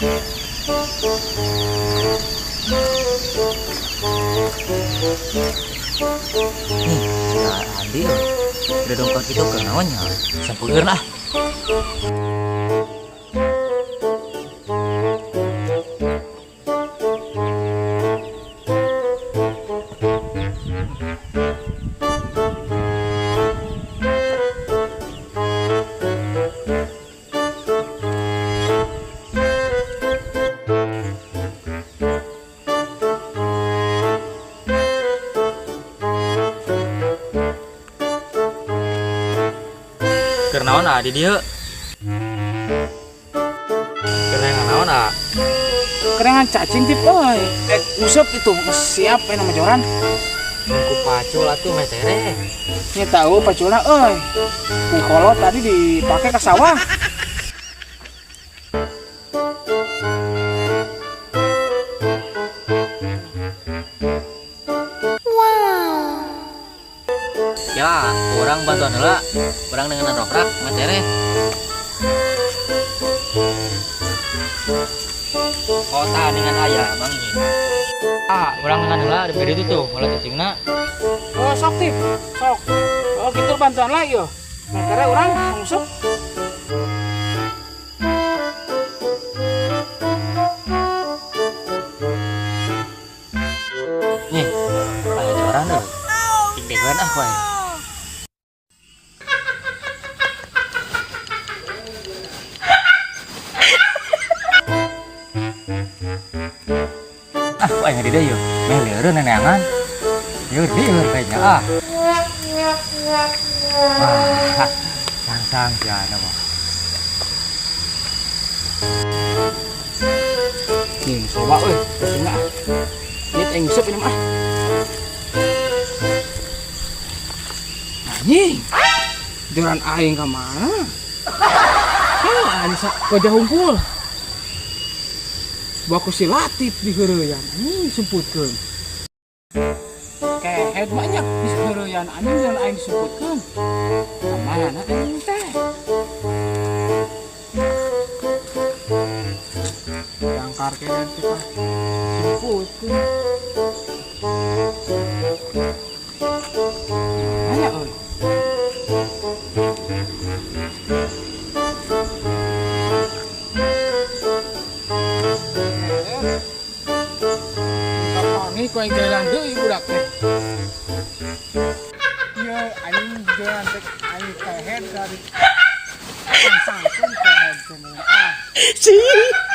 Nih, ya Adil. Udah dongkrak itu ke naonnya. Sampeueun ah. Keur naon ah di dieu? Keur naon ah? Kerengan cacing tip euy. Usep itu siap nama joran. Ku pacul atuh metere. Nya tahu paculna euy. Ku kolot tadi dipake ke sawah. Ya, orang bantuan heula. Urang dengan dongkrak metere. Kota dengan ayah bang ini. Urang dengan heula diberi itu tuh, mulai cacingna. Oh, sok tip. Sok. Oh, gitu bantuan lah yo. Metere urang ngusep. Nih, aya joran deh. Tingdeun ah koe. Kok yang di dia yuk, meleureun neneangan, yuk dieur kayaknya sang siana mah. Nih, coba euy, cacingna. Ini teh ngusep ini mah. Anjing. Joran aing ka mana? Ini wajah hungkul. Baku si Latif di heureyan anjing disebutkeun. Kehet banyak di heureyan anjing dan aing disebutkeun. Mana anjing teh? Jangkar kehet kita disebutkeun. Mana euy? Ini kau yang jalan deui budak teh. Ieu aing jalan teh aing kehet dari. Sangkeun kehet cenah.